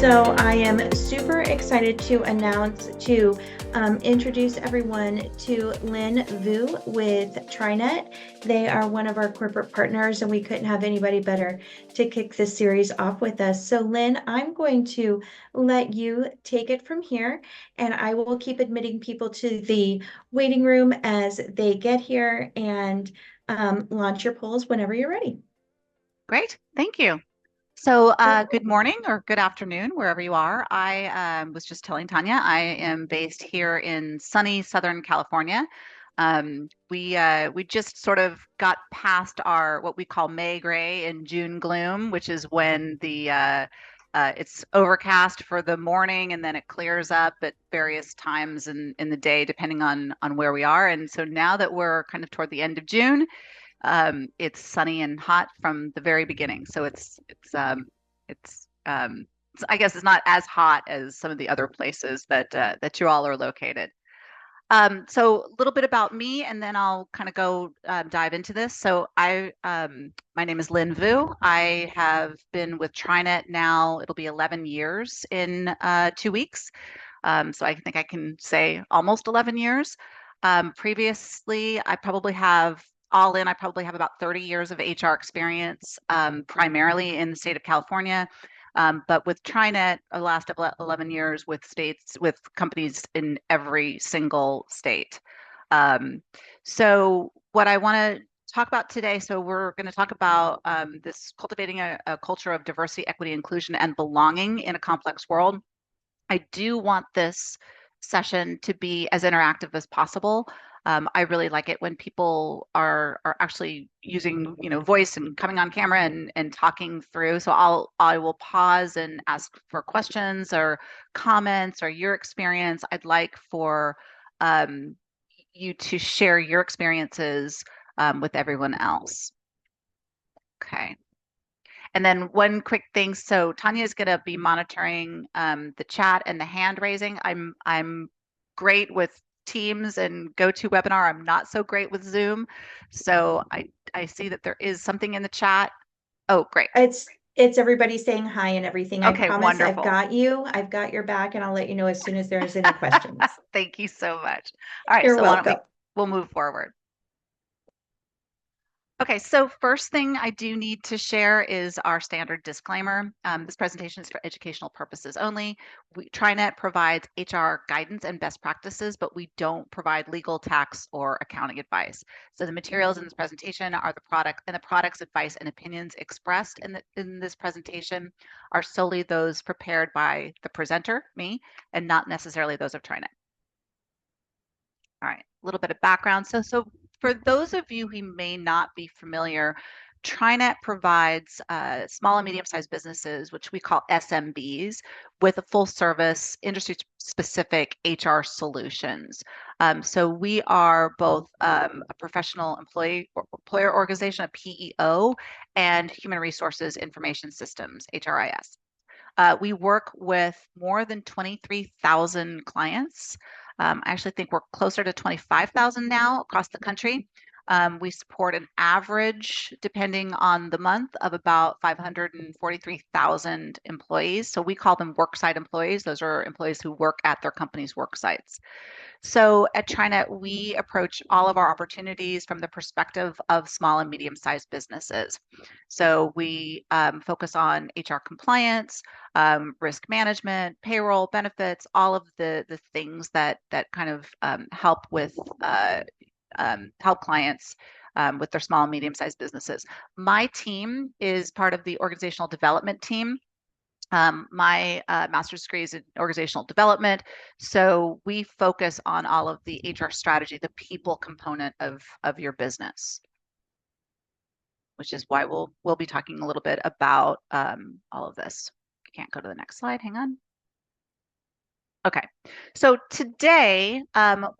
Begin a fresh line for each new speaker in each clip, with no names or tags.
So I am super excited to introduce everyone to Lynn Vu with TriNet. They are one of our corporate partners, and we couldn't have anybody better to kick this series off with us. So Lynn, I'm going to let you take it from here, and I will keep admitting people to the waiting room as they get here, and launch your polls whenever you're ready.
Great, thank you. So good morning or good afternoon, wherever you are. I was just telling Tanya, I am based here in sunny Southern California. We just sort of got past our what we call May gray and June gloom, which is when it's overcast for the morning and then it clears up at various times in the day, depending on where we are. And so now that we're kind of toward the end of June, it's sunny and hot from the very beginning. So I guess it's not as hot as some of the other places that you all are located. So a little bit about me, and then I'll kind of go dive into this. So my name is Lynn Vu. I have been with TriNet now. It'll be 11 years in 2 weeks. So I think I can say almost 11 years. Previously, I probably have about 30 years of HR experience, primarily in the state of California. But with TriNet, the last 11 years with companies in every single state. So what I want to talk about today, so we're going to talk about this cultivating a culture of diversity, equity, inclusion, and belonging in a complex world. I do want this session to be as interactive as possible. I really like it when people are actually using voice and coming on camera and talking through. So I will pause and ask for questions or comments or your experience. I'd like for you to share your experiences with everyone else. Okay. And then one quick thing. So Tanya is going to be monitoring the chat and the hand raising. I'm great with Teams and GoToWebinar. I'm not so great with Zoom. So I see that there is something in the chat. Oh, great.
It's everybody saying hi and everything.
Okay,
I promise
wonderful.
I've got you. I've got your back, and I'll let you know as soon as there's any questions.
Thank you so much. All right,
You're
so
welcome.
we'll move forward. Okay, so first thing I do need to share is our standard disclaimer. This presentation is for educational purposes only. TriNet provides HR guidance and best practices, but we don't provide legal, tax, or accounting advice. So the materials in this presentation are the products, advice, and opinions expressed in this presentation are solely those prepared by the presenter, me, and not necessarily those of TriNet. All right, a little bit of background. So for those of you who may not be familiar, TriNet provides small and medium-sized businesses, which we call SMBs, with a full-service, industry-specific HR solutions. So we are both a professional employer organization, a PEO, and human resources information systems, HRIS. We work with more than 23,000 clients. I actually think we're closer to 25,000 now across the country. We support an average, depending on the month, of about 543,000 employees. So we call them worksite employees. Those are employees who work at their company's work sites. So at TriNet, we approach all of our opportunities from the perspective of small and medium-sized businesses. So we focus on HR compliance, risk management, payroll, benefits, all of the things that kind of help clients with their small and medium-sized businesses. My team is part of the organizational development team. My master's degree is in organizational development. So we focus on all of the HR strategy, the people component of your business, which is why we'll be talking a little bit about all of this. I can't go to the next slide. Hang on. Okay, so today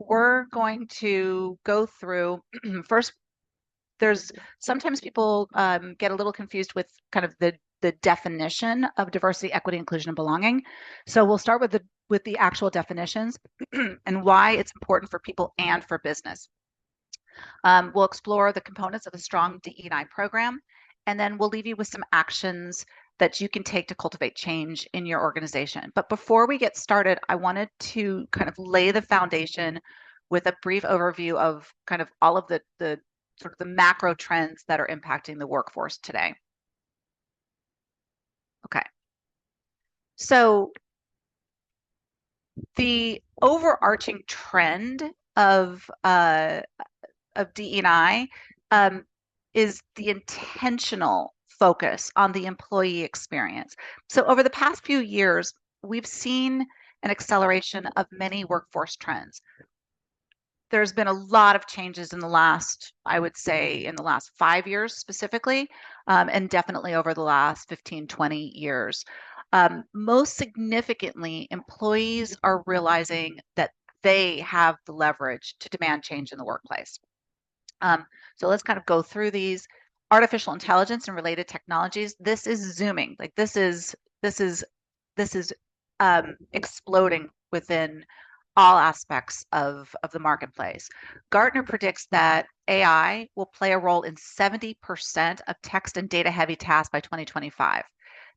we're going to go through first. There's sometimes people get a little confused with kind of the definition of diversity, equity, inclusion, and belonging. So we'll start with the actual definitions and why it's important for people and for business. We'll explore the components of a strong DE&I program, and then we'll leave you with some actions that you can take to cultivate change in your organization. But before we get started, I wanted to kind of lay the foundation with a brief overview of kind of all of the sort of the macro trends that are impacting the workforce today. Okay. So the overarching trend of DE&I is the intentional focus on the employee experience. So over the past few years, we've seen an acceleration of many workforce trends. There's been a lot of changes in the last, I would say, in the last 5 years specifically, and definitely over the last 15, 20 years. Most significantly, employees are realizing that they have the leverage to demand change in the workplace. So let's kind of go through these. Artificial intelligence and related technologies. This is zooming. Like this is exploding within all aspects of the marketplace. Gartner predicts that AI will play a role in 70% of text and data heavy tasks by 2025.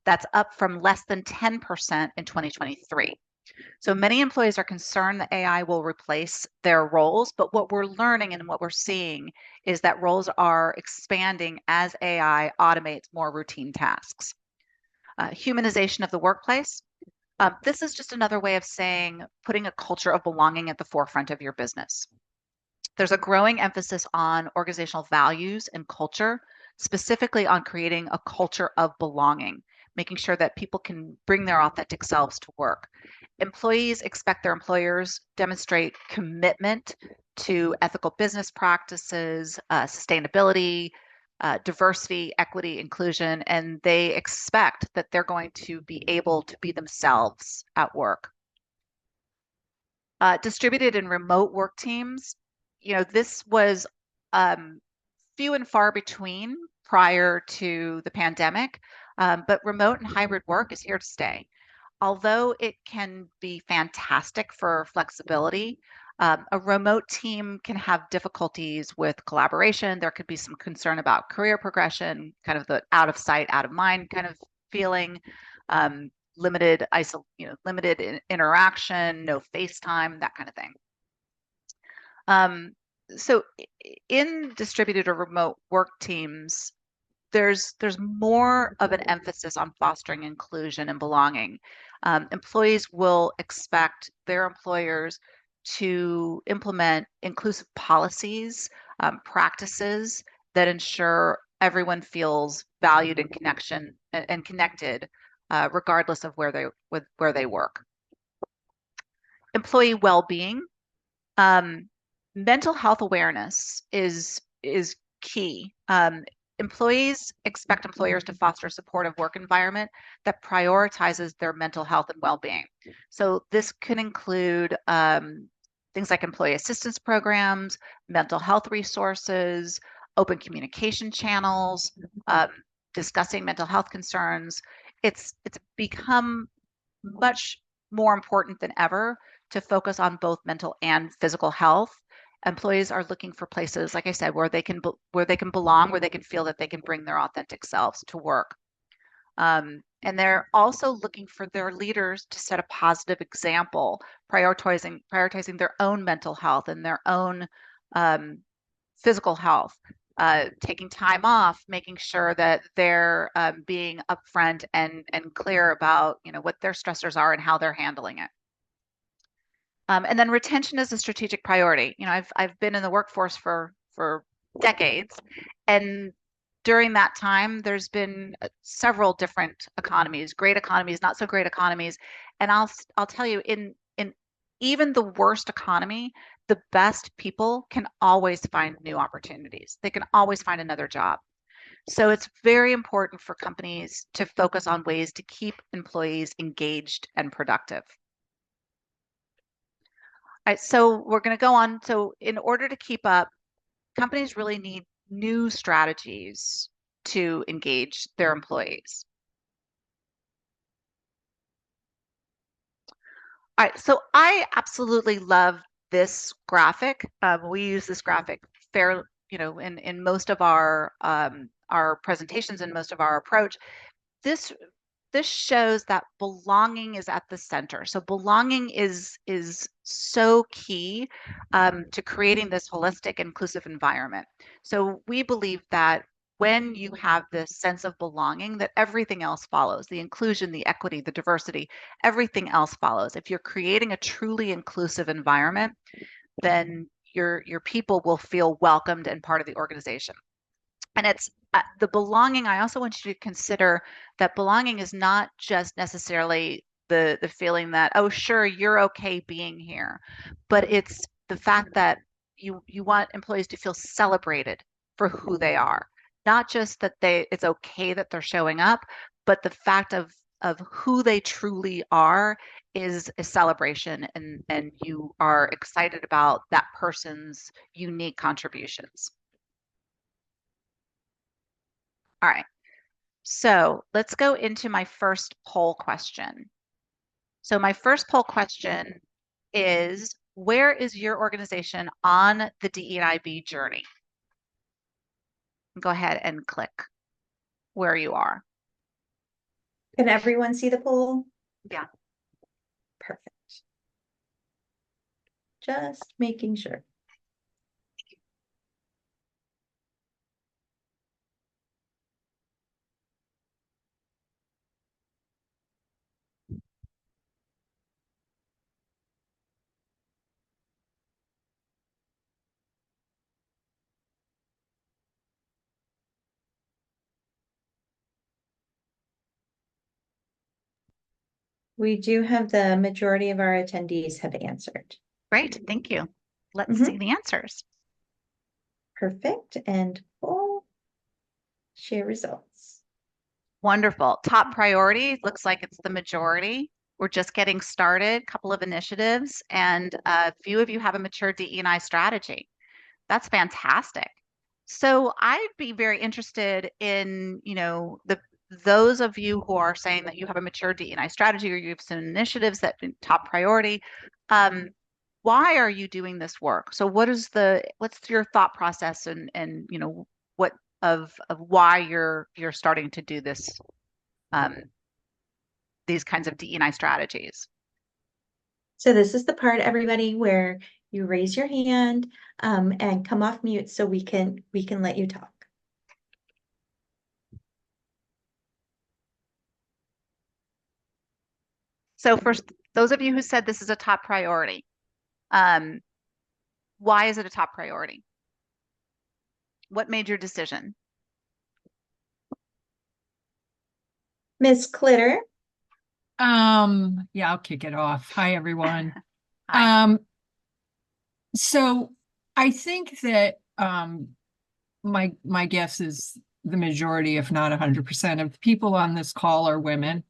That's up from less than 10% in 2023. So many employees are concerned that AI will replace their roles, but what we're learning and what we're seeing is that roles are expanding as AI automates more routine tasks. Humanization of the workplace. This is just another way of saying putting a culture of belonging at the forefront of your business. There's a growing emphasis on organizational values and culture, specifically on creating a culture of belonging, making sure that people can bring their authentic selves to work. Employees expect their employers demonstrate commitment to ethical business practices, sustainability, diversity, equity, inclusion, and they expect that they're going to be able to be themselves at work. Distributed and remote work teams, this was few and far between prior to the pandemic, but remote and hybrid work is here to stay. Although it can be fantastic for flexibility, a remote team can have difficulties with collaboration. There could be some concern about career progression, kind of the out of sight, out of mind kind of feeling. Limited interaction, no FaceTime, that kind of thing. So in distributed or remote work teams, there's more of an emphasis on fostering inclusion and belonging. Employees will expect their employers to implement inclusive policies, practices that ensure everyone feels valued and connected, regardless of where they work. Employee well-being. Mental health awareness is key. Employees expect employers to foster a supportive work environment that prioritizes their mental health and well-being. So this can include things like employee assistance programs, mental health resources, open communication channels, discussing mental health concerns. It's become much more important than ever to focus on both mental and physical health. Employees are looking for places, like I said, where they can belong, where they can feel that they can bring their authentic selves to work. And they're also looking for their leaders to set a positive example, prioritizing their own mental health and their own physical health, taking time off, making sure that they're being upfront and clear about what their stressors are and how they're handling it. And then retention is a strategic priority. I've been in the workforce for decades, and during that time, there's been several different economies, great economies, not so great economies, and I'll tell you, in even the worst economy, the best people can always find new opportunities. They can always find another job. So it's very important for companies to focus on ways to keep employees engaged and productive. All right, so we're going to go on. So in order to keep up, companies really need new strategies to engage their employees. All right, so I absolutely love this graphic. We use this graphic in most of our presentations and most of our approach. this shows that belonging is at the center. So belonging is so key to creating this holistic, inclusive environment. So we believe that when you have this sense of belonging, that everything else follows, the inclusion, the equity, the diversity, everything else follows. If you're creating a truly inclusive environment, then your people will feel welcomed and part of the organization. And it's the belonging. I also want you to consider that belonging is not just necessarily the feeling that, oh, sure, you're okay being here, but it's the fact that you want employees to feel celebrated for who they are, not just that it's okay that they're showing up, but the fact of who they truly are is a celebration, and you are excited about that person's unique contributions. All right. So let's go into my first poll question. So my first poll question is, where is your organization on the DEIB journey? Go ahead and click where you are.
Can everyone see the poll?
Yeah.
Perfect. Just making sure. We do have the majority of our attendees have answered.
Great. Thank you. Let's see the answers.
Perfect. And poll, share results.
Wonderful. Top priority. Looks like it's the majority. We're just getting started, a couple of initiatives, and a few of you have a mature DE&I strategy. That's fantastic. So I'd be very interested in, those of you who are saying that you have a mature DE&I strategy or you have some initiatives that top priority. Why are you doing this work? So what's your thought process and what of why you're starting to do this, these kinds of DE&I strategies?
So this is the part, everybody, where you raise your hand and come off mute so we can let you talk.
So for those of you who said this is a top priority, why is it a top priority? What made your decision?
Ms. Clitter.
Yeah, I'll kick it off. Hi, everyone.
Hi.
So I think that my guess is the majority, if not 100% of the people on this call are women.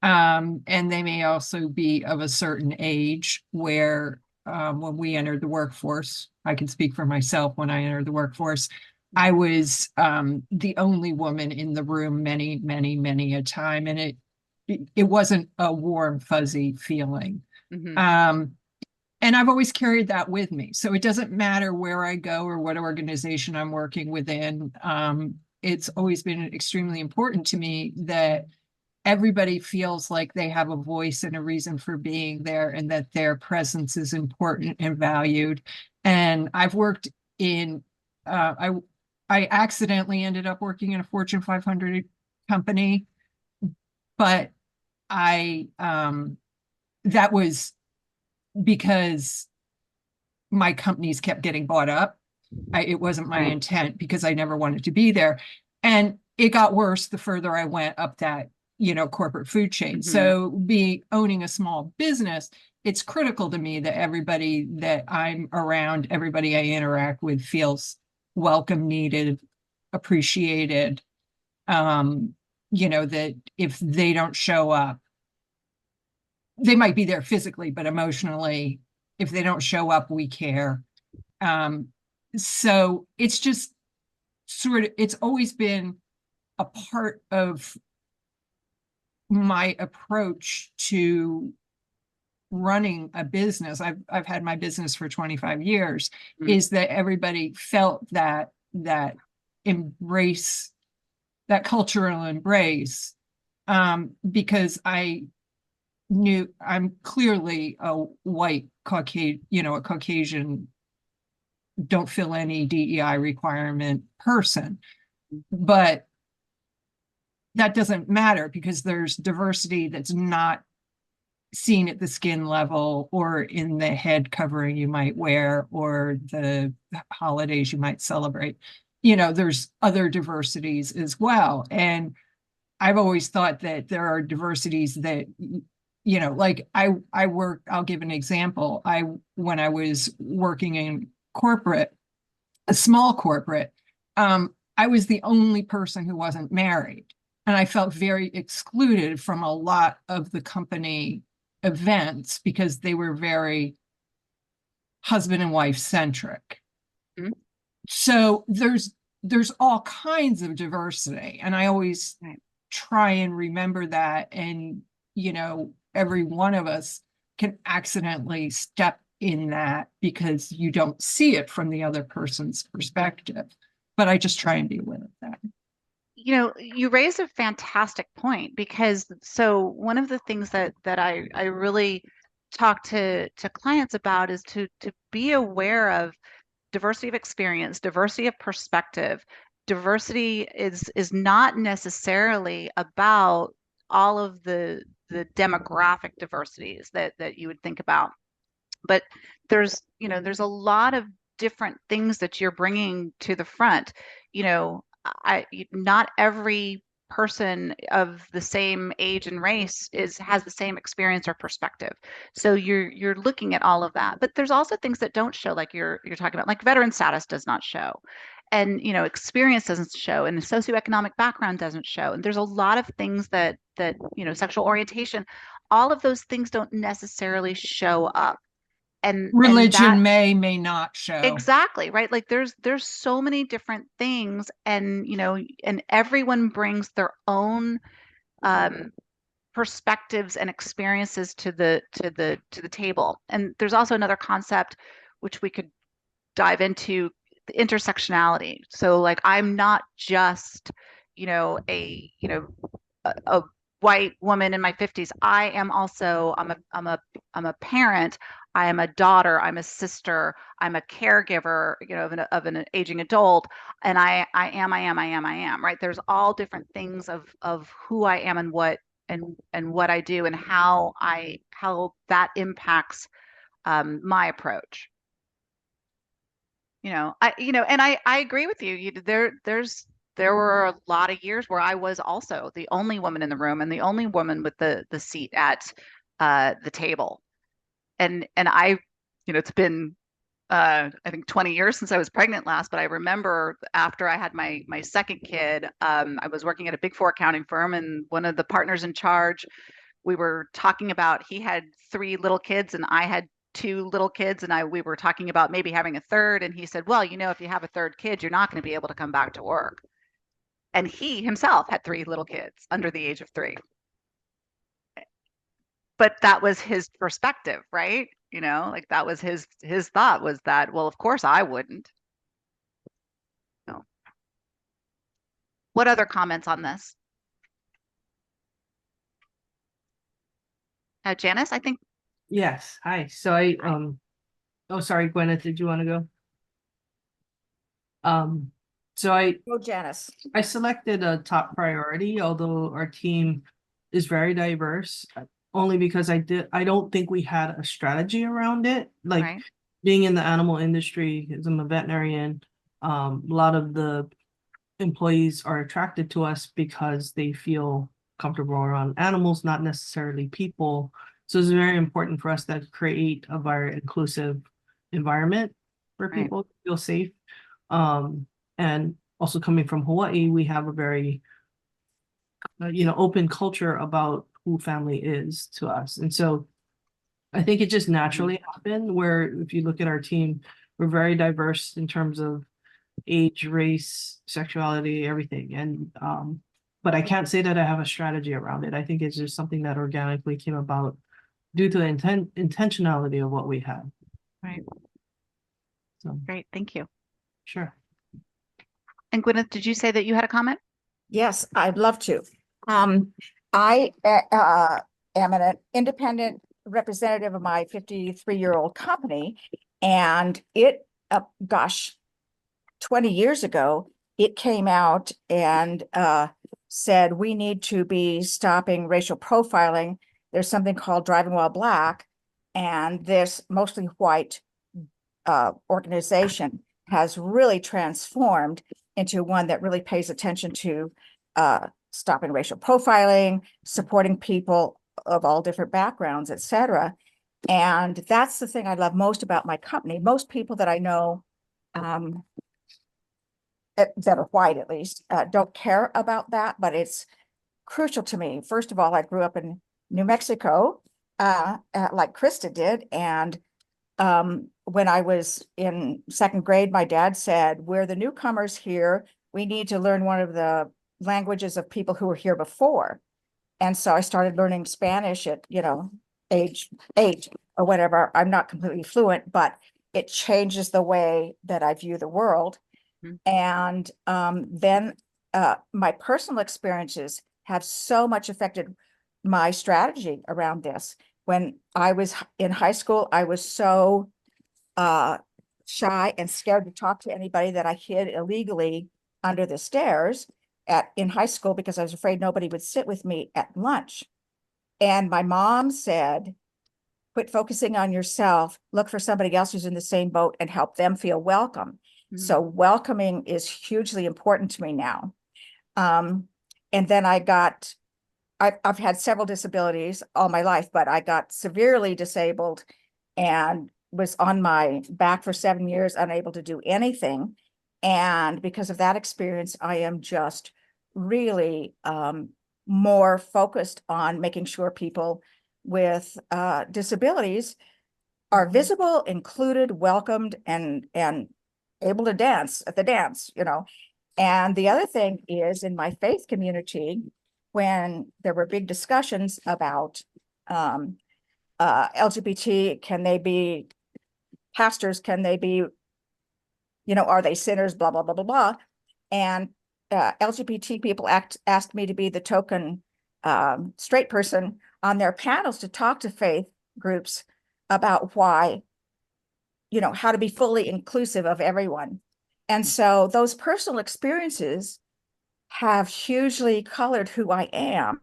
And they may also be of a certain age where when we entered the workforce, I can speak for myself, when I entered the workforce, I was the only woman in the room many a time. And it wasn't a warm, fuzzy feeling. And I've always carried that with me. So it doesn't matter where I go or what organization I'm working within. It's always been extremely important to me that everybody feels like they have a voice and a reason for being there and that their presence is important and valued. And I've worked in, I accidentally ended up working in a Fortune 500 company, but that was because my companies kept getting bought up. It wasn't my intent because I never wanted to be there. And it got worse the further I went up that, corporate food chain. So owning a small business, it's critical to me that everybody that I'm around, everybody I interact with feels welcome, needed, appreciated. That if they don't show up, they might be there physically, but emotionally, if they don't show up, we care. So it's just it's always been a part of my approach to running a business. I've had my business for 25 years, is that everybody felt that embrace, that cultural embrace because I knew I'm clearly a white Caucasian, a Caucasian, don't fill any DEI requirement person. But that doesn't matter because there's diversity that's not seen at the skin level or in the head covering you might wear or the holidays you might celebrate. There's other diversities as well. And I've always thought that there are diversities that, like I work, I'll give an example. When I was working in corporate, a small corporate, I was the only person who wasn't married. And I felt very excluded from a lot of the company events because they were very husband and wife centric.
Mhm.
So there's all kinds of diversity. And I always try and remember that. And, every one of us can accidentally step in that because you don't see it from the other person's perspective. But I just try and be aware of that.
You raise a fantastic point because so one of the things that I really talk to clients about is to be aware of diversity of experience, diversity of perspective. Diversity is not necessarily about all of the demographic diversities that you would think about, but there's a lot of different things that you're bringing to the front. Not every person of the same age and race has the same experience or perspective. So you're looking at all of that. But there's also things that don't show, like you're talking about, like veteran status does not show. And experience doesn't show, and the socioeconomic background doesn't show. And there's a lot of things that sexual orientation, all of those things don't necessarily show up. And that
Religion may not show.
exactly, right? Like there's so many different things, and and everyone brings their own um perspectives and experiences to the table. And there's also another concept which we could dive into, the intersectionality. So like I'm not just a white woman in my 50s. I'm a parent, I am a daughter, I'm a sister, I'm a caregiver, of an aging adult, and I am, right? There's all different things of who I am and what I do and how that impacts my approach. And I agree with you. There were a lot of years where I was also the only woman in the room and the only woman with the seat at the table. And it's been I think 20 years since I was pregnant last, but I remember after I had my second kid, I was working at a Big Four accounting firm, and one of the partners in charge, we were talking about, he had 3 little kids and I had 2 little kids, and we were talking about maybe having a third, and he said, well, if you have a third kid, you're not going to be able to come back to work. And he himself had 3 little kids under the age of 3. But that was his perspective, right? Like that was his thought, was that, well, of course I wouldn't. No. What other comments on this? Janice, I think.
Yes. Hi. So oh, sorry, Gwyneth, did you want to go? So
Go, Janice.
I selected a top priority, although our team is very diverse, only because I don't think we had a strategy around it. Like
Right.
being in the animal industry, because I'm a veterinarian, a lot of the employees are attracted to us because they feel comfortable around animals, not necessarily people. So it's very important for us to create a very inclusive environment for
Right.
people to feel safe. And also coming from Hawaii, we have a very, open culture about who family is to us. And so I think it just naturally happened where if you look at our team, we're very diverse in terms of age, race, sexuality, everything. And but I can't say that I have a strategy around it. I think it's just something that organically came about due to the intentionality of what we have.
Right.
So
Great. Thank you.
sure.
And Gwyneth, did you say that you had a comment?
Yes, I'd love to. am an independent representative of my 53-year-old company, and it, gosh, 20 years ago, it came out and said we need to be stopping racial profiling. There's something called Driving While Black, and this mostly white organization has really transformed into one that really pays attention to stopping racial profiling, supporting people of all different backgrounds, et cetera. And that's the thing I love most about my company. Most people that I know that are white, at least, don't care about that, but it's crucial to me. First of all, I grew up in New Mexico, like Krista did, and when I was in second grade, my dad said, "We're the newcomers here. We need to learn one of the languages of people who were here before." And so I started learning Spanish at, age 8 or whatever. I'm not completely fluent, but it changes the way that I view the world.
Mhm.
And then my personal experiences have so much affected my strategy around this. When I was in high school, I was so shy and scared to talk to anybody that I hid illegally under the stairs in high school because I was afraid nobody would sit with me at lunch. And my mom said, quit focusing on yourself, look for somebody else who's in the same boat and help them feel welcome. So welcoming is hugely important to me now. And then I've had several disabilities all my life, but I got severely disabled and was on my back for 7 years, unable to do anything. And because of that experience, I am just really more focused on making sure people with disabilities are visible, included, welcomed, and able to dance at the dance, And the other thing is in my faith community, when there were big discussions about LGBT, can they be pastors? Can they be, are they sinners? Blah, blah, blah, blah, blah. And LGBT people asked me to be the token straight person on their panels to talk to faith groups about why, how to be fully inclusive of everyone. And so those personal experiences have hugely colored who I am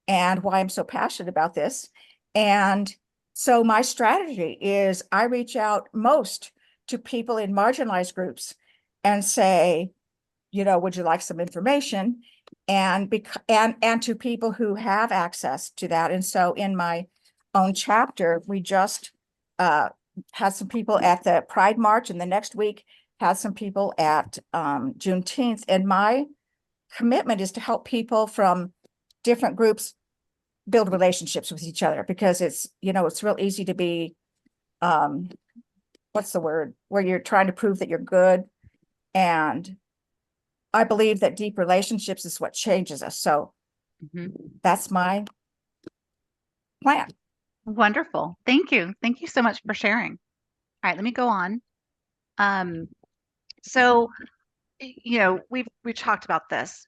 and why I'm so passionate about this. And so my strategy is I reach out most to people in marginalized groups and say, would you like some information? And to people who have access to that. And so in my own chapter, we just had some people at the Pride March, and the next week had some people at Juneteenth. And my commitment is to help people from different groups build relationships with each other, because it's real easy to be what's the word, where you're trying to prove that you're good. And I believe that deep relationships is what changes us. So that's my plan.
Wonderful. Thank you. Thank you so much for sharing. All right, let me go on. So, we've talked about this.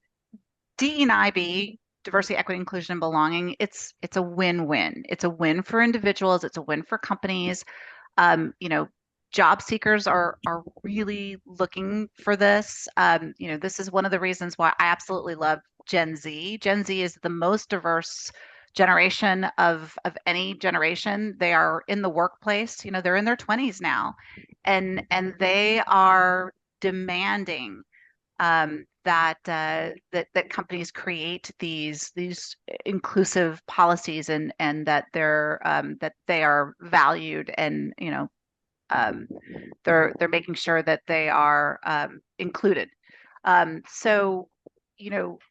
DE&IB, diversity, equity, inclusion, and belonging, it's a win-win. It's a win for individuals. It's a win for companies. Job seekers are really looking for this. This is one of the reasons why I absolutely love Gen Z. Gen Z is the most diverse generation of any generation. They are in the workplace. They're in their 20s now, and they are demanding that companies create these inclusive policies and that they are valued, and they're making sure that they are included. So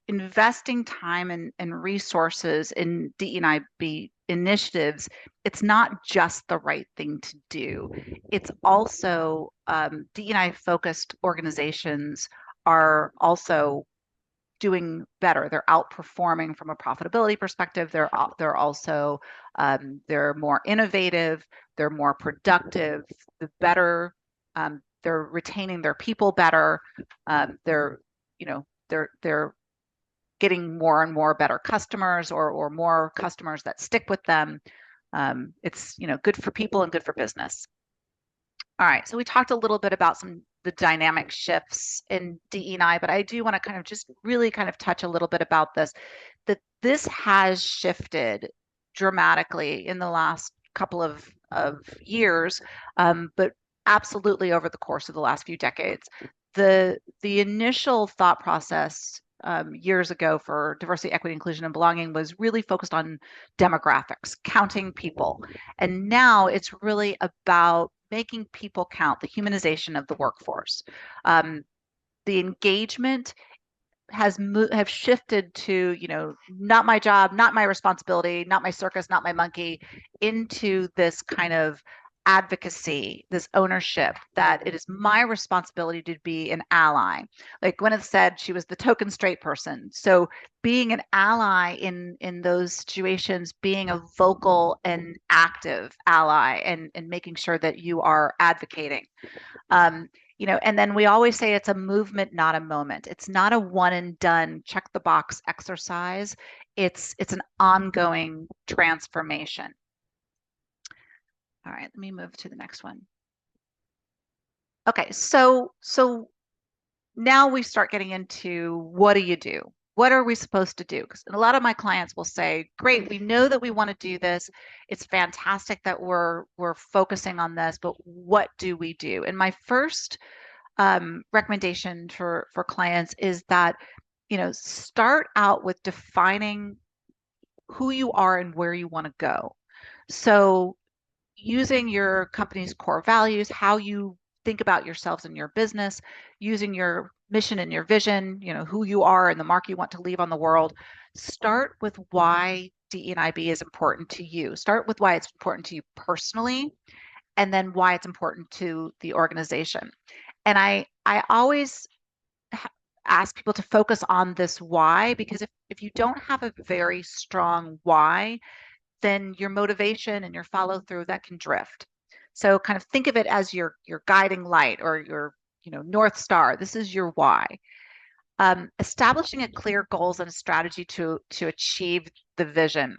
investing time and resources in DE&IB initiatives, it's not just the right thing to do. It's also DE&I focused organizations are also doing better. They're outperforming from a profitability perspective. They're also they're more innovative. They're more productive. The better they're retaining their people better. They're getting more and more better customers or more customers that stick with them. It's, you know, good for people and good for business. All right, so we talked a little bit about the dynamic shifts in DE&I, but I do want to kind of just really kind of touch a little bit about this, that this has shifted dramatically in the last couple of years, but absolutely over the course of the last few decades. The initial thought process years ago for diversity, equity, inclusion, and belonging was really focused on demographics, counting people. And now it's really about making people count, the humanization of the workforce. The engagement have shifted to, you know, not my job, not my responsibility, not my circus, not my monkey, into this kind of advocacy, this ownership, that it is my responsibility to be an ally. Like Gwyneth said, she was the token straight person. So being an ally in those situations, being a vocal and active ally, and making sure that you are advocating. You know, and then we always say it's a movement, not a moment. It's not a one and done, check the box exercise. It's an ongoing transformation. All right, let me move to the next one. Okay, so now we start getting into, what do you do? What are we supposed to do? Because a lot of my clients will say, great, we know that we want to do this. It's fantastic that we're focusing on this, but what do we do? And my first recommendation for clients is that, you know, start out with defining who you are and where you want to go. So using your company's core values, how you think about yourselves and your business, using your mission and your vision, you know, who you are and the mark you want to leave on the world. Start with why DE&IB is important to you. Start with why it's important to you personally, and then why it's important to the organization. And I always ask people to focus on this why, because if you don't have a very strong why, then your motivation and your follow through, that can drift. So kind of think of it as your guiding light, or your, you know, North Star. This is your why. Establishing a clear goals and a strategy to achieve the vision.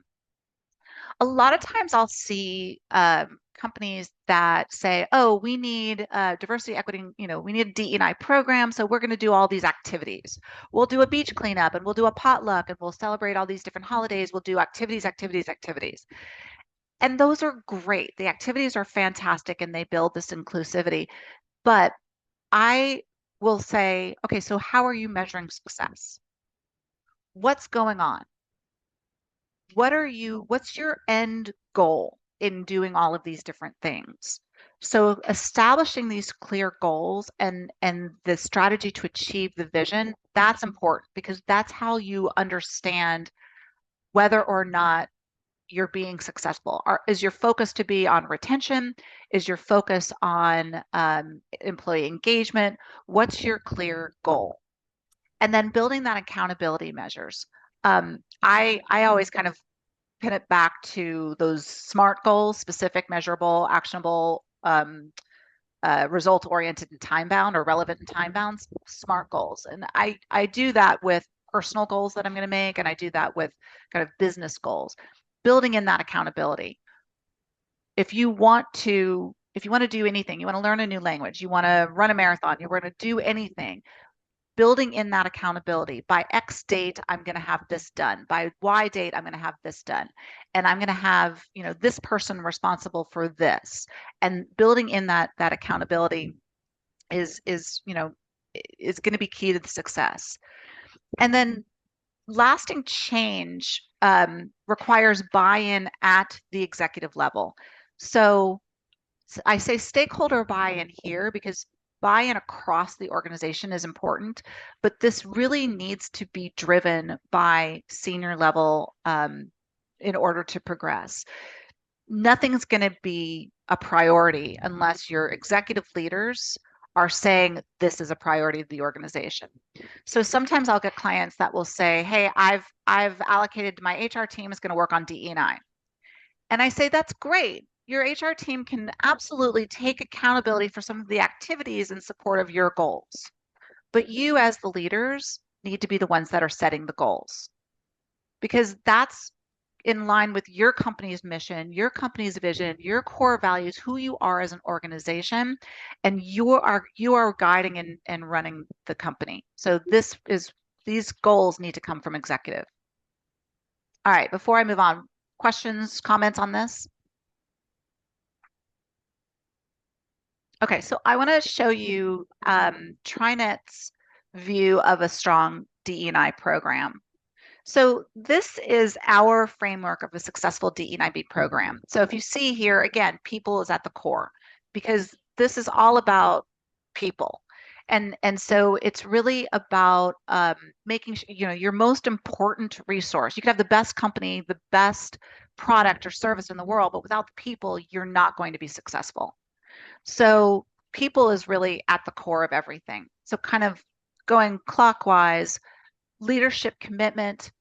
A lot of times I'll see companies that say, oh, we need diversity, equity, you know, we need a DE&I program, so we're going to do all these activities. We'll do a beach cleanup, and we'll do a potluck, and we'll celebrate all these different holidays. We'll do activities. And those are great. The activities are fantastic, and they build this inclusivity. But I will say, okay, so how are you measuring success? What's going on? What's your end goal in doing all of these different things? So establishing these clear goals and the strategy to achieve the vision, that's important, because that's how you understand whether or not you're being successful. Is your focus to be on retention? Is your focus on employee engagement? What's your clear goal? And then building that accountability measures. I always kind of pin it back to those SMART goals: specific, measurable, actionable, result-oriented, and time-bound, or relevant and time-bound. SMART goals. And I do that with personal goals that I'm going to make, and I do that with kind of business goals, building in that accountability. If you want to do anything, you want to learn a new language, you want to run a marathon, you want to do anything, building in that accountability. By X date, I'm going to have this done. By Y date, I'm going to have this done. And I'm going to have, you know, this person responsible for this. And building in that accountability is you know, is going to be key to the success. And then lasting change requires buy-in at the executive level. So I say stakeholder buy-in here because buy-in across the organization is important, but this really needs to be driven by senior level in order to progress. Nothing's going to be a priority unless your executive leaders are saying this is a priority of the organization. So sometimes I'll get clients that will say, hey, I've allocated, my HR team is going to work on DE&I. And I say, that's great. Your HR team can absolutely take accountability for some of the activities in support of your goals. But you, as the leaders, need to be the ones that are setting the goals, because that's in line with your company's mission, your company's vision, your core values, who you are as an organization, and you are guiding and running the company. So these goals need to come from executive. All right, before I move on, questions, comments on this? Okay, so I want to show you TriNet's view of a strong DE&I program. So this is our framework of a successful DE&IB program. So if you see here, again, people is at the core, because this is all about people. And so it's really about making sure, your most important resource. You could have the best company, the best product or service in the world, but without the people, you're not going to be successful. So people is really at the core of everything. So kind of going clockwise, leadership commitment,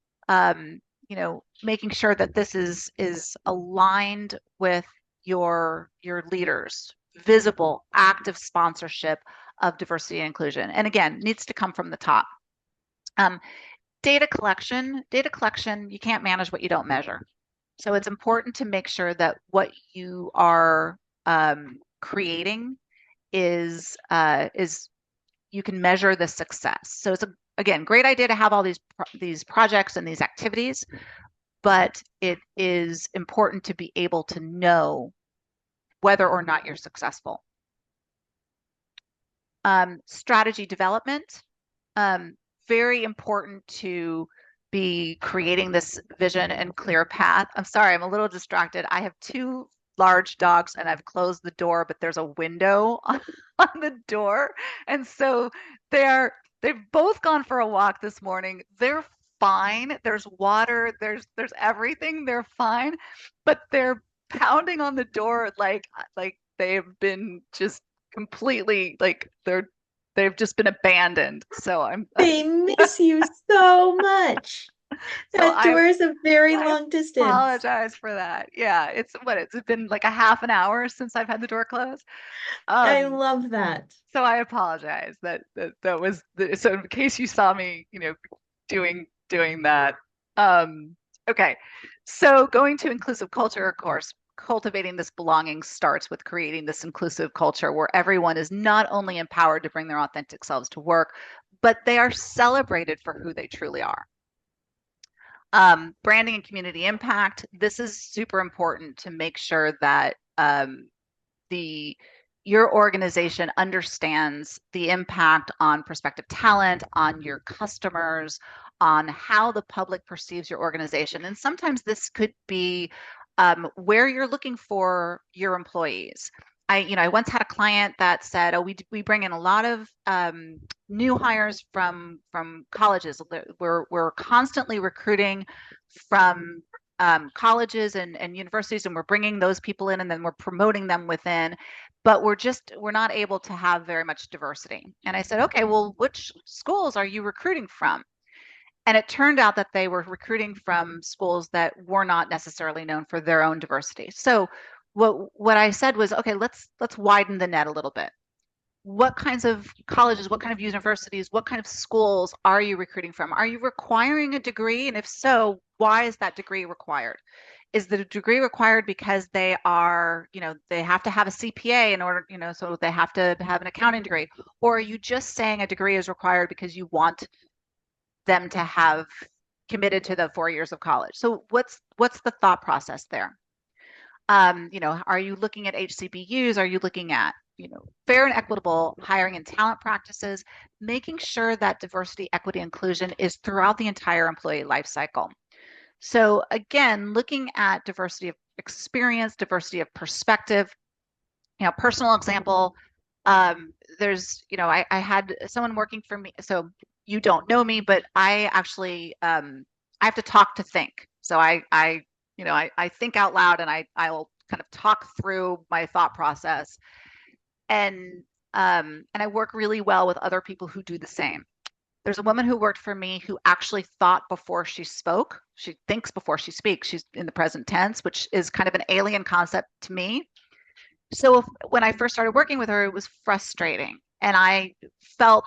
making sure that this is aligned with your leaders, visible, active sponsorship of diversity and inclusion. And again, needs to come from the top. Data collection, you can't manage what you don't measure. So it's important to make sure that what you are creating is you can measure the success. So it's again, great idea to have all these projects and these activities, but it is important to be able to know whether or not you're successful. Strategy development, very important to be creating this vision and clear path. I'm sorry, I'm a little distracted. I have 2 large dogs and I've closed the door, but there's a window on the door. And so they've both gone for a walk this morning. They're fine. There's water, there's everything. They're fine, but they're pounding on the door like they've been just completely they've just been abandoned. So
They miss you so much. That door is a very long distance.
I apologize for that. Yeah, it's been like a half an hour since I've had the door closed.
I love that.
So I apologize that was so in case you saw me, doing that. Okay, so going to inclusive culture, of course, cultivating this belonging starts with creating this inclusive culture where everyone is not only empowered to bring their authentic selves to work, but they are celebrated for who they truly are. Branding and community impact. This is super important to make sure that your organization understands the impact on prospective talent, on your customers, on how the public perceives your organization. And sometimes this could be where you're looking for your employees. I once had a client that said, "Oh, we bring in a lot of new hires from colleges. We're constantly recruiting from colleges and universities, and we're bringing those people in, and then we're promoting them within. But we're not able to have very much diversity." And I said, "Okay, well, which schools are you recruiting from?" And it turned out that they were recruiting from schools that were not necessarily known for their own diversity. So what I said was, okay, let's widen the net a little bit. What kinds of colleges, what kind of universities, what kind of schools are you recruiting from? Are you requiring a degree? And if so, why is that degree required? Is the degree required because they are, they have to have a CPA in order, so they have to have an accounting degree? Or are you just saying a degree is required because you want them to have committed to the 4 years of college? So what's the thought process there? Are you looking at HCBUs? Are you looking at, fair and equitable hiring and talent practices, making sure that diversity, equity, inclusion is throughout the entire employee life cycle? So again, looking at diversity of experience, diversity of perspective, personal example, there's, I had someone working for me. So you don't know me, but I actually, I have to talk to think. So I think out loud, and I'll kind of talk through my thought process, and I work really well with other people who do the same. There's a woman who worked for me who actually thought before she spoke. She thinks before she speaks. She's in the present tense, which is kind of an alien concept to me. So when I first started working with her, it was frustrating, and I felt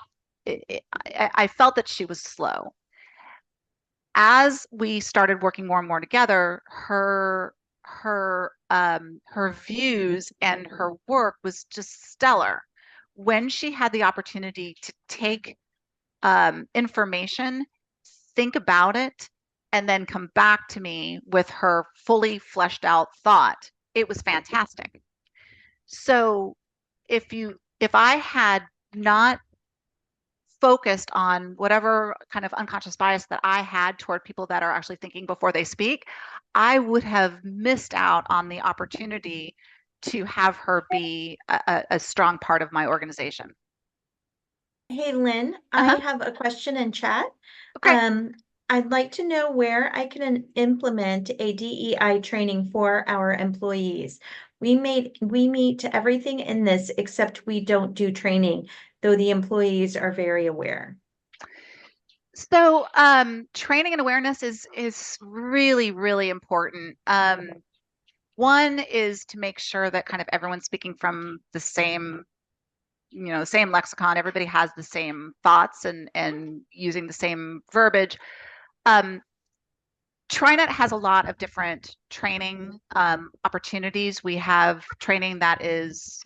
I felt that she was slow. As we started working more and more together, her views and her work was just stellar. When she had the opportunity to take information, think about it, and then come back to me with her fully fleshed out thought, it was fantastic. So if I had not focused on whatever kind of unconscious bias that I had toward people that are actually thinking before they speak, I would have missed out on the opportunity to have her be a strong part of my organization.
Hey, Lynn, I
Uh-huh.
have a question in chat.
Okay.
I'd like to know where I can implement a DEI training for our employees. We meet everything in this except we don't do training, though the employees are very aware.
So training and awareness is really, really important. One is to make sure that kind of everyone's speaking from the same, same lexicon. Everybody has the same thoughts and using the same verbiage. Um, TriNet has a lot of different training opportunities. We have training that is,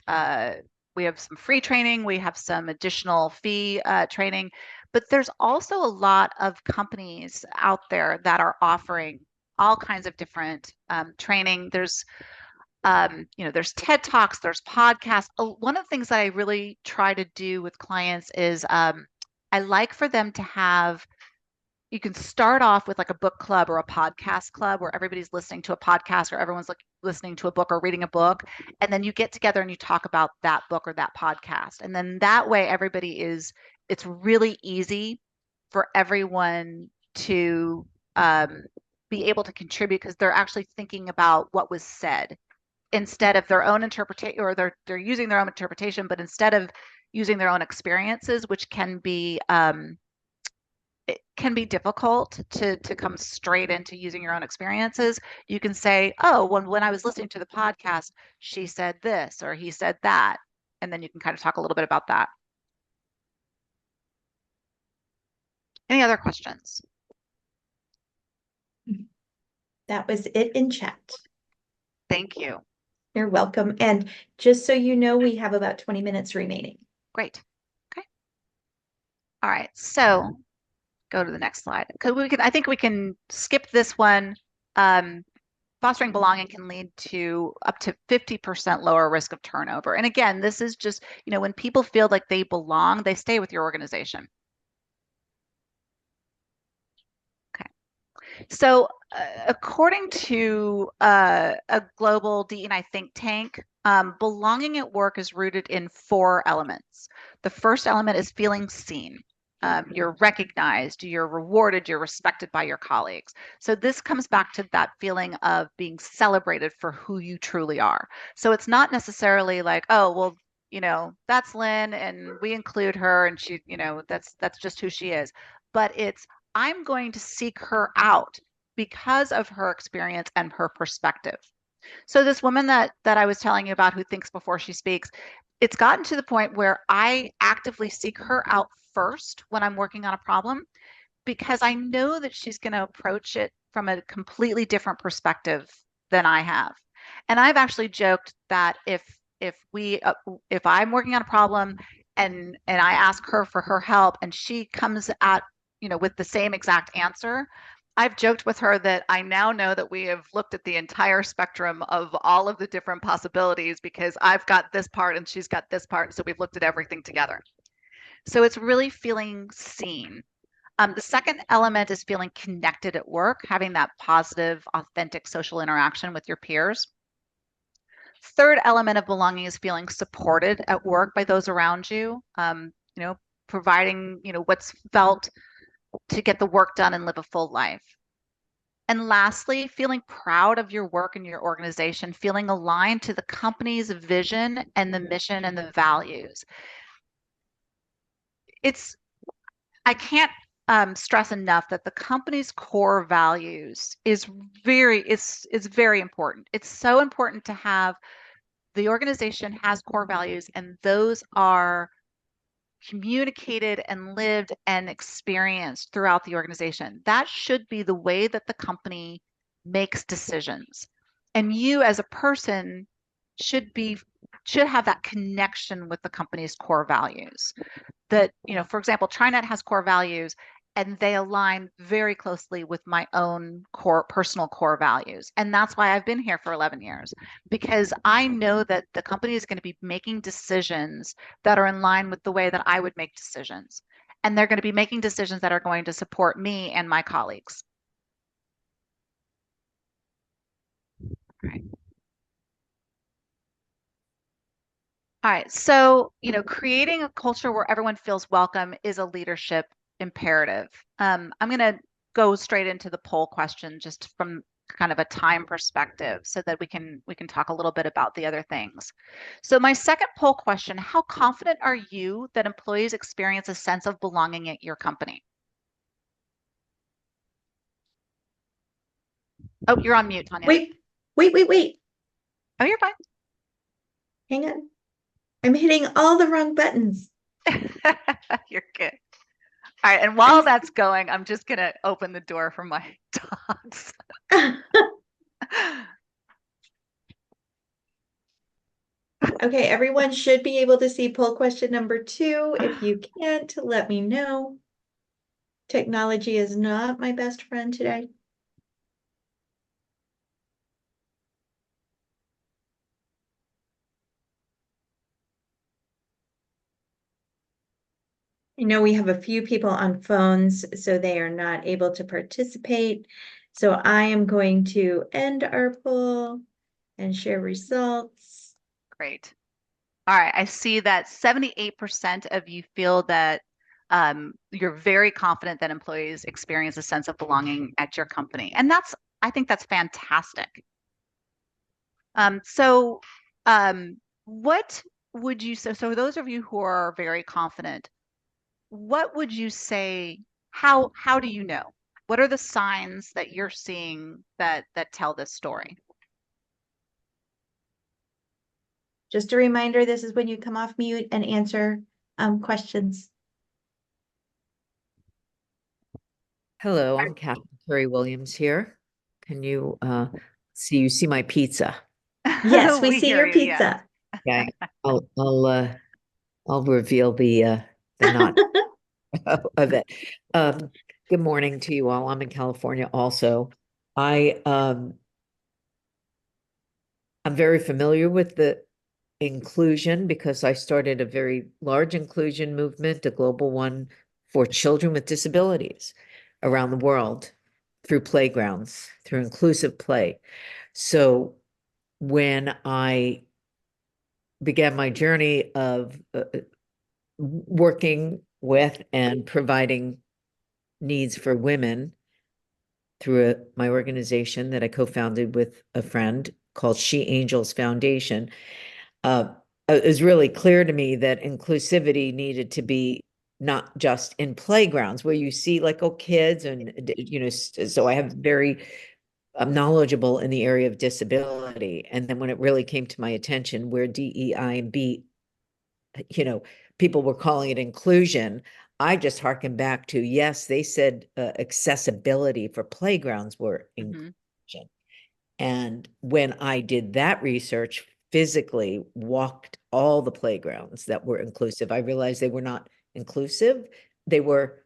we have some free training, we have some additional fee training, but there's also a lot of companies out there that are offering all kinds of different training. There's TED Talks, there's podcasts. One of the things that I really try to do with clients is I like for them to have, you can start off with like a book club or a podcast club where everybody's listening to a podcast or everyone's listening to a book or reading a book. And then you get together and you talk about that book or that podcast. And then that way, it's really easy for everyone to be able to contribute because they're actually thinking about what was said instead of their own interpretation, or they're using their own interpretation, but instead of using their own experiences, which can be it can be difficult to come straight into using your own experiences. You can say, oh, when I was listening to the podcast, she said this or he said that. And then you can kind of talk a little bit about that. Any other questions?
That was it in chat.
Thank you.
You're welcome. And just so you know, we have about 20 minutes remaining.
Great. Okay. All right. So go to the next slide. I think we can skip this one. Fostering belonging can lead to up to 50% lower risk of turnover. And again, this is just, when people feel like they belong, they stay with your organization. Okay. So according to a global DEI think tank, belonging at work is rooted in 4 elements. The first element is feeling seen. You're recognized, you're rewarded, you're respected by your colleagues. So this comes back to that feeling of being celebrated for who you truly are. So it's not necessarily like, oh, well, that's Lynn and we include her and she, that's just who she is. But it's, I'm going to seek her out because of her experience and her perspective. So this woman that I was telling you about who thinks before she speaks, it's gotten to the point where I actively seek her out first when I'm working on a problem because I know that she's going to approach it from a completely different perspective than I have. And I've actually joked that if I'm working on a problem and I ask her for her help and she comes at with the same exact answer, I've joked with her that I now know that we have looked at the entire spectrum of all of the different possibilities because I've got this part and she's got this part. So we've looked at everything together. So it's really feeling seen. The second element is feeling connected at work, having that positive, authentic social interaction with your peers. Third element of belonging is feeling supported at work by those around you, providing, what's felt to get the work done and live a full life. And lastly, feeling proud of your work and your organization, feeling aligned to the company's vision and the mission and the values. I can't stress enough that the company's core values is very important. It's so important to have the organization has core values, and those are communicated and lived and experienced throughout the organization. That should be the way that the company makes decisions. And you as a person should have that connection with the company's core values. That, for example, TriNet has core values and they align very closely with my own personal core values. And that's why I've been here for 11 years, because I know that the company is going to be making decisions that are in line with the way that I would make decisions. And they're going to be making decisions that are going to support me and my colleagues. All right. All right. So, creating a culture where everyone feels welcome is a leadership imperative. I'm going to go straight into the poll question just from kind of a time perspective so that we can talk a little bit about the other things. So my second poll question, how confident are you that employees experience a sense of belonging at your company? Oh, you're on mute, Tanya.
Wait.
Oh, you're fine.
Hang on. I'm hitting all the wrong buttons.
You're good. All right, and while that's going, I'm just going to open the door for my dogs.
Okay, everyone should be able to see poll question number 2. If you can't, let me know. Technology is not my best friend today. I know we have a few people on phones, so they are not able to participate. So I am going to end our poll and share results.
Great. All right, I see that 78% of you feel that you're very confident that employees experience a sense of belonging at your company. And I think that's fantastic. What would you say, so those of you who are very confident, what would you say, how do you know? What are the signs that you're seeing that tell this story?
Just a reminder, this is when you come off mute and answer questions.
Hello, I'm Catherine Curry Williams here. Can you you see my pizza?
Yes, we see
hear
your
you, yes.
pizza.
Okay, I'll reveal the knot of it. Good morning to you all. I'm in California also. I'm very familiar with the inclusion because I started a very large inclusion movement, a global one for children with disabilities around the world through playgrounds, through inclusive play. So when I began my journey of working with and providing needs for women through my organization that I co-founded with a friend called She Angels Foundation, it was really clear to me that inclusivity needed to be not just in playgrounds where you see like, oh, kids and, so I have very knowledgeable in the area of disability. And then when it really came to my attention where DEI and people were calling it inclusion, I just harkened back to, yes, they said accessibility for playgrounds were inclusion. And when I did that research, physically walked all the playgrounds that were inclusive, I realized they were not inclusive. They were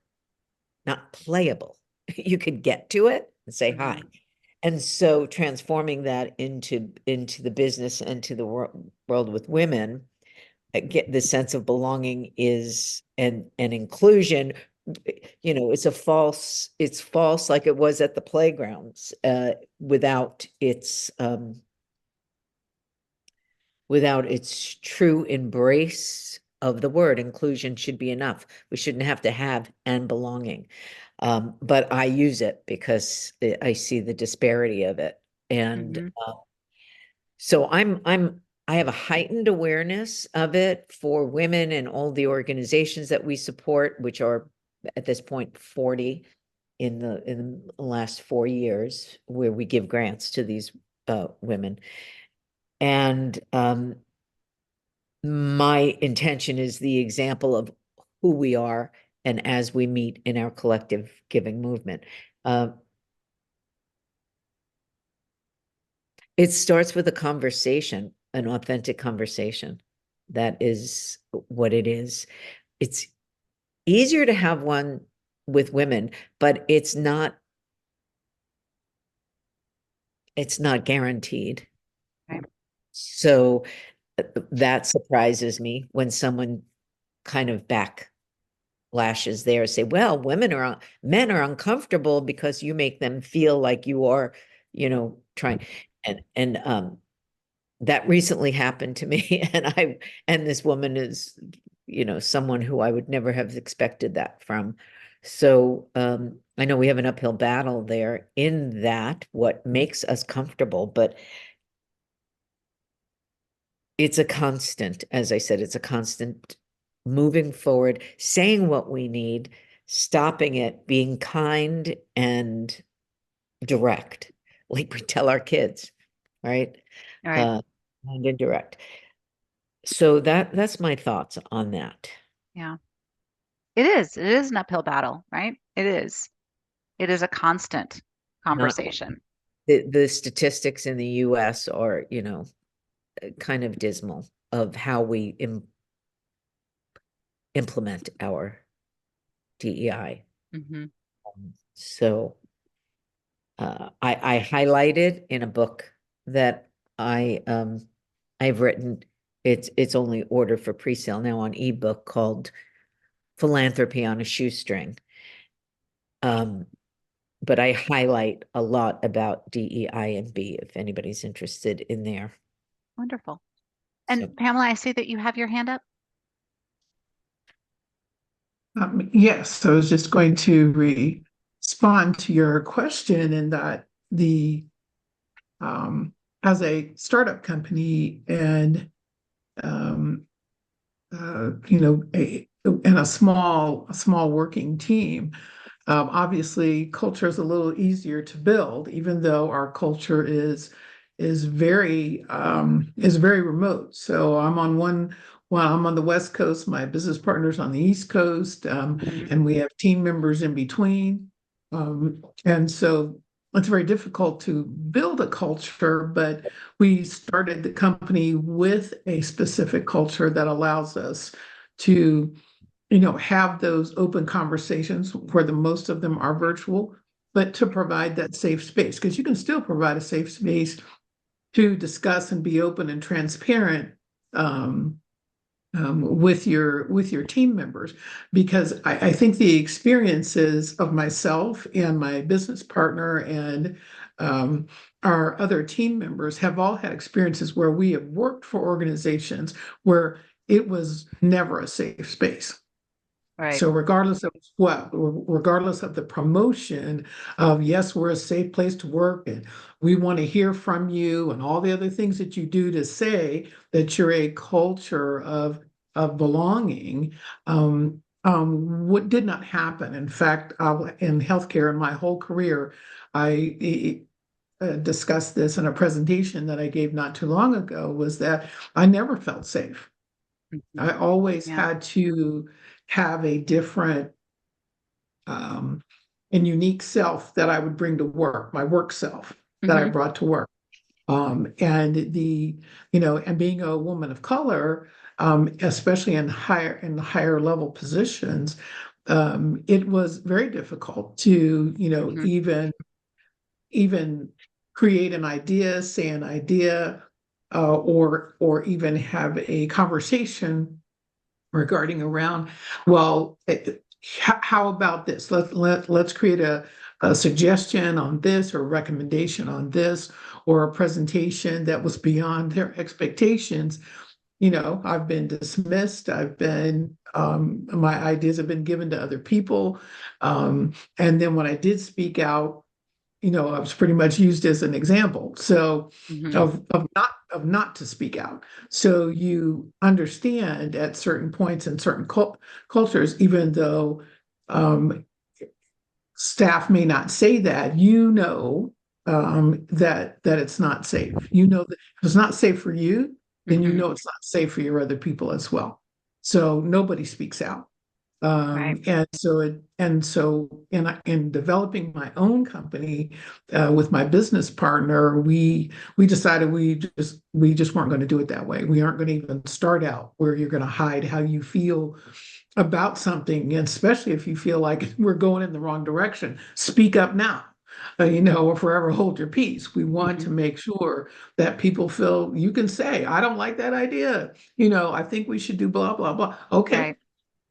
not playable. You could get to it and say hi. And so transforming that into the business and to the world with women, get the sense of belonging is and inclusion, it's false like it was at the playgrounds, without its true embrace of the word. Inclusion should be enough. We shouldn't have to have and belonging. But I use it because I see the disparity of it. And so I have a heightened awareness of it for women and all the organizations that we support, which are at this point 40 in the last 4 years, where we give grants to these women. And my intention is the example of who we are and as we meet in our collective giving movement. It starts with a conversation, an authentic conversation. That is what it is. It's easier to have one with women, but it's not guaranteed.
Right.
So that surprises me when someone kind of backlashes there, say, well, men are uncomfortable because you make them feel like you are, trying. And that recently happened to me. And this woman is, someone who I would never have expected that from. So I know we have an uphill battle there in that what makes us comfortable, but it's a constant, as I said, it's a constant moving forward, saying what we need, stopping it, being kind and direct, like we tell our kids, right?
Right.
Kind and direct. So that's my thoughts on that.
Yeah. It is an uphill battle, right? It is a constant conversation.
The statistics in the US are, kind of dismal of how we implement our DEI.
Mm-hmm.
So I highlighted in a book that I've written. It's only ordered for pre-sale now on ebook, called Philanthropy on a Shoestring. But I highlight a lot about DEI and B if anybody's interested in there.
Wonderful. And
So,
Pamela, I see that you have your hand up.
Yes, I was just going to respond to your question in that as a startup company and and a small working team, obviously culture is a little easier to build, even though our culture is very remote. So I'm on the West Coast, my business partner's on the East Coast, and we have team members in between. And so it's very difficult to build a culture, but we started the company with a specific culture that allows us to, have those open conversations where the most of them are virtual, but to provide that safe space, because you can still provide a safe space to discuss and be open and transparent with your team members, because I think the experiences of myself and my business partner and our other team members have all had experiences where we have worked for organizations where it was never a safe space.
Right.
So regardless of the promotion of, yes, we're a safe place to work and we want to hear from you and all the other things that you do to say that you're a culture of belonging, what did not happen. In fact, in healthcare in my whole career, I discussed this in a presentation that I gave not too long ago, was that I never felt safe.
Mm-hmm.
I always
Yeah.
had to have a different and unique self that I would bring to work, my work self that I
Mm-hmm.
brought to work. And being a woman of color, especially in higher level positions, it was very difficult to,
Mm-hmm.
even create an idea, say an idea, or even have a conversation regarding around, well, how about this? Let's create a suggestion on this, or a recommendation on this, or a presentation that was beyond their expectations. I've been dismissed. My ideas have been given to other people. And then when I did speak out, I was pretty much used as an example. So
Mm-hmm.
of not to speak out. So you understand at certain points in certain cultures, even though staff may not say that, that it's not safe. That if it's not safe for you, then
Mm-hmm.
it's not safe for your other people as well. So nobody speaks out.
Right.
In developing my own company with my business partner, we decided we just weren't going to do it that way. We aren't going to even start out where you're going to hide how you feel about something, and especially if you feel like we're going in the wrong direction. Speak up now. Or forever hold your peace. We want to make sure that people feel you can say, I don't like that idea. I think we should do blah, blah, blah. Okay,
Right.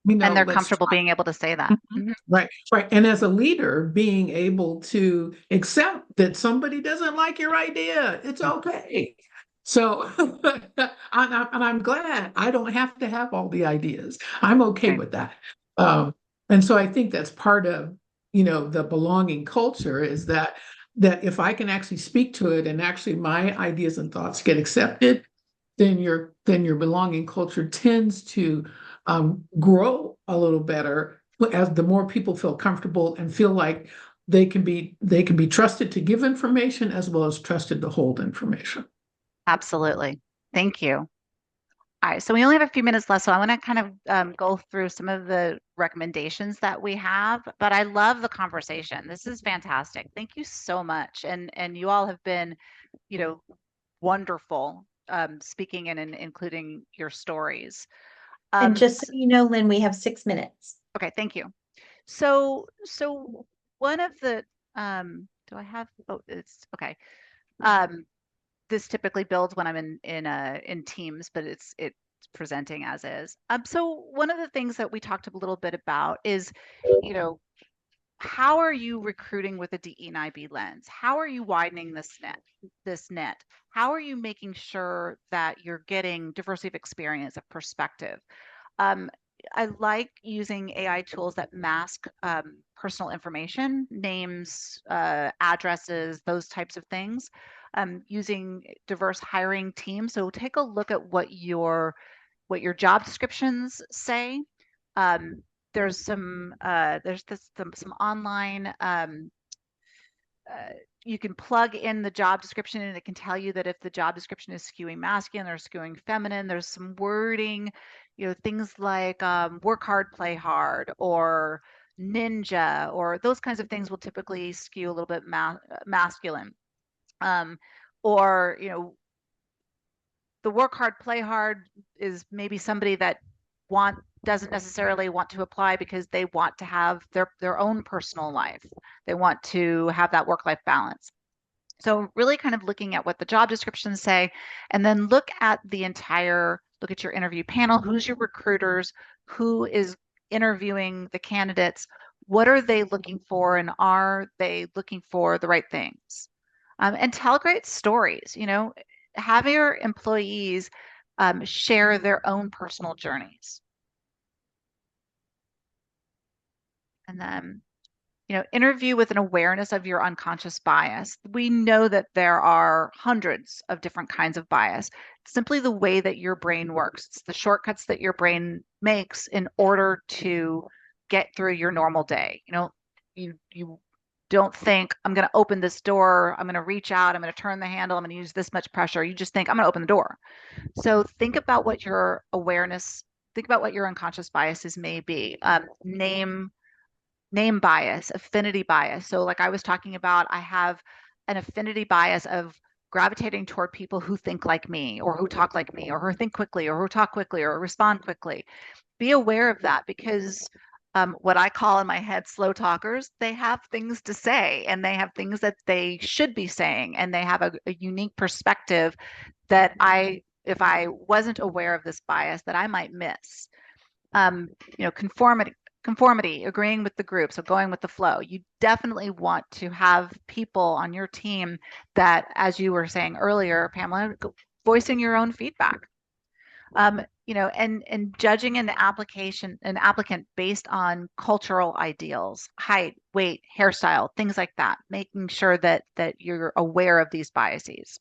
And they're
let's
comfortable
try.
being able to say that.
Mhm.
Right, right. And as a leader, being able to accept that somebody doesn't like your idea, it's okay. So, and I'm glad I don't have to have all the ideas. I'm okay
Right.
with that. And so I think that's part of, the belonging culture is that if I can actually speak to it and actually my ideas and thoughts get accepted, then your belonging culture tends to grow a little better as the more people feel comfortable and feel like they can be trusted to give information as well as trusted to hold information.
Absolutely. Thank you. All right, so we only have a few minutes left, so I want to kind of go through some of the recommendations that we have, but I love the conversation. This is fantastic. Thank you so much. And you all have been, wonderful speaking and including your stories.
And just so you know, Lynn, we have 6 minutes.
Okay, thank you. So one of the do I have it's okay. This typically builds when I'm in teams, but it's presenting as is. So one of the things that we talked a little bit about is, how are you recruiting with a DE&IB lens? How are you widening this net? How are you making sure that you're getting diversity of experience, of perspective? I like using AI tools that mask personal information, names, addresses, those types of things, using diverse hiring teams. So take a look at what your job descriptions say. There's some online you can plug in the job description and it can tell you that if the job description is skewing masculine or skewing feminine. There's some wording, things like work hard, play hard, or ninja, or those kinds of things will typically skew a little bit masculine. Or, the work hard, play hard is maybe somebody that doesn't necessarily want to apply because they want to have their own personal life. They want to have that work-life balance. So really kind of looking at what the job descriptions say, and then look at your interview panel. Who's your recruiters? Who is interviewing the candidates? What are they looking for? And are they looking for the right things? And tell great stories, have your employees share their own personal journeys. And then, interview with an awareness of your unconscious bias. We know that there are hundreds of different kinds of bias. It's simply the way that your brain works. It's the shortcuts that your brain makes in order to get through your normal day. You don't think, I'm going to open this door, I'm going to reach out, I'm going to turn the handle, I'm going to use this much pressure. You just think, I'm going to open the door. So think about what your unconscious biases may be. Name bias, affinity bias. So like I was talking about, I have an affinity bias of gravitating toward people who think like me, or who talk like me, or who think quickly, or who talk quickly, or respond quickly. Be aware of that, because what I call in my head slow talkers, they have things to say, and they have things that they should be saying, and they have a unique perspective that if I wasn't aware of this bias, that I might miss. Conformity, agreeing with the group, so going with the flow. You definitely want to have people on your team that, as you were saying earlier, Pamela, voicing your own feedback. And judging an applicant based on cultural ideals, height, weight, hairstyle, things like that, making sure that you're aware of these biases.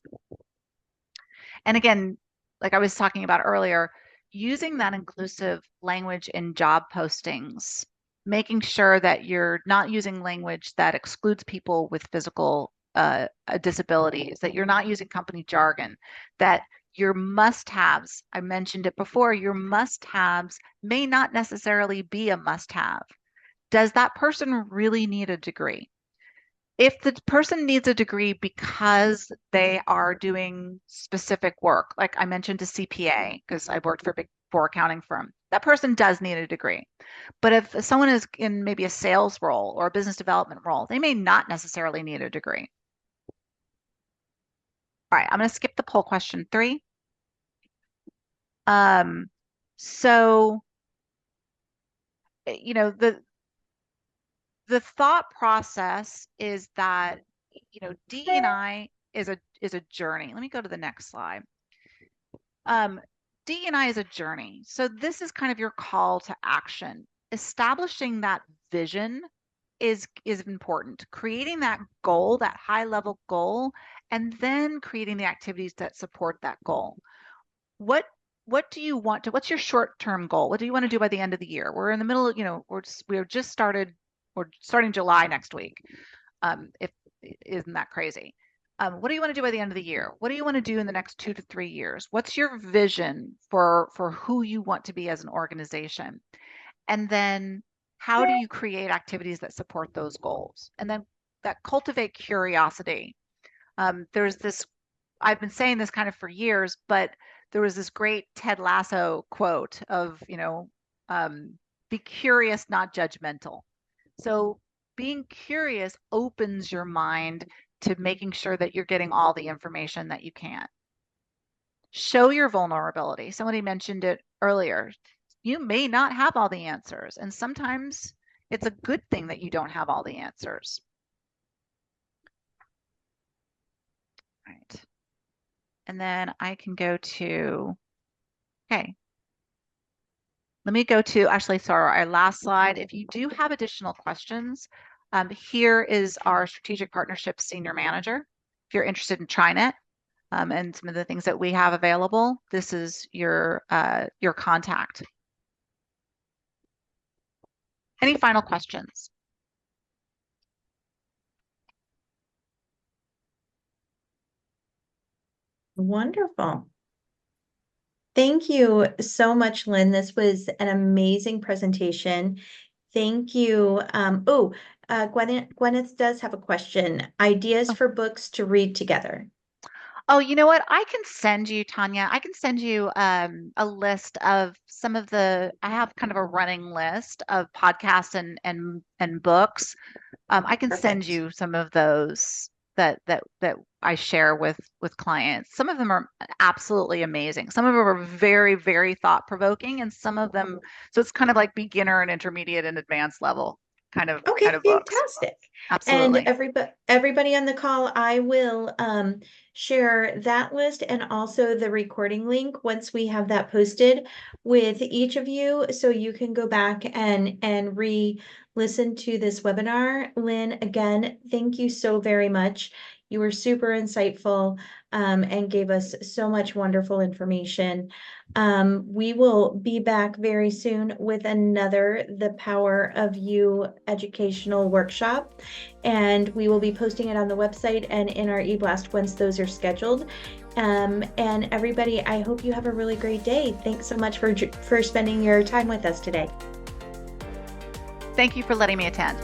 And again, like I was talking about earlier, using that inclusive language in job postings, making sure that you're not using language that excludes people with physical disabilities, that you're not using company jargon, that Your must-haves, I mentioned it before, your must-haves may not necessarily be a must-have. Does that person really need a degree? If the person needs a degree because they are doing specific work, like I mentioned a CPA, because I worked for a big four accounting firm, that person does need a degree. But if someone is in maybe a sales role or a business development role, they may not necessarily need a degree. All right, I'm going to skip the poll question 3. So, you know, the thought process is that, you know, DE&I is a journey. Let me go to the next slide. DE&I is a journey. So this is kind of your call to action. Establishing that vision is important. Creating that goal, that high level goal, and then creating the activities that support that goal. What do you want to, what's your short-term goal? What do you want to do by the end of the year? We're in the middle of, you know, we're starting July next week. If isn't that crazy? What do you want to do by the end of the year? What do you want to do in the next 2 to 3 years? What's your vision for who you want to be as an organization? And then how do you create activities that support those goals? And then that cultivate curiosity. There's this, I've been saying this kind of for years, but there was this great Ted Lasso quote of, you know, be curious, not judgmental. So being curious opens your mind to making sure that you're getting all the information that you can. Show your vulnerability. Somebody mentioned it earlier. You may not have all the answers, and sometimes it's a good thing that you don't have all the answers. All right. And then I can go to, okay. Let me go to, actually, sorry, our last slide. If you do have additional questions, here is our strategic partnerships senior manager. If you're interested in TriNet and some of the things that we have available, this is your contact. Any final questions?
Wonderful. Thank you so much, Lynn. This was an amazing presentation. Thank you. Gwyneth does have a question. Ideas for books to read together.
Oh, you know what? I can send you, Tanya, I can send you a list of some of I have kind of a running list of podcasts and books. I can send
Perfect.
you some of those that I share with clients. Some of them are absolutely amazing. Some of them are very, very thought-provoking, and some of them, so it's kind of like beginner and intermediate and advanced level kind of
Okay,
books.
fantastic.
Absolutely.
And everybody on the call, I will share that list and also the recording link once we have that posted with each of you, so you can go back and re-listen to this webinar. Lynn, again, thank you so very much. You were super insightful and gave us so much wonderful information. We will be back very soon with another The Power of You educational workshop, and we will be posting it on the website and in our eBlast once those are scheduled. And everybody, I hope you have a really great day. Thanks so much for spending your time with us today.
Thank you for letting me attend.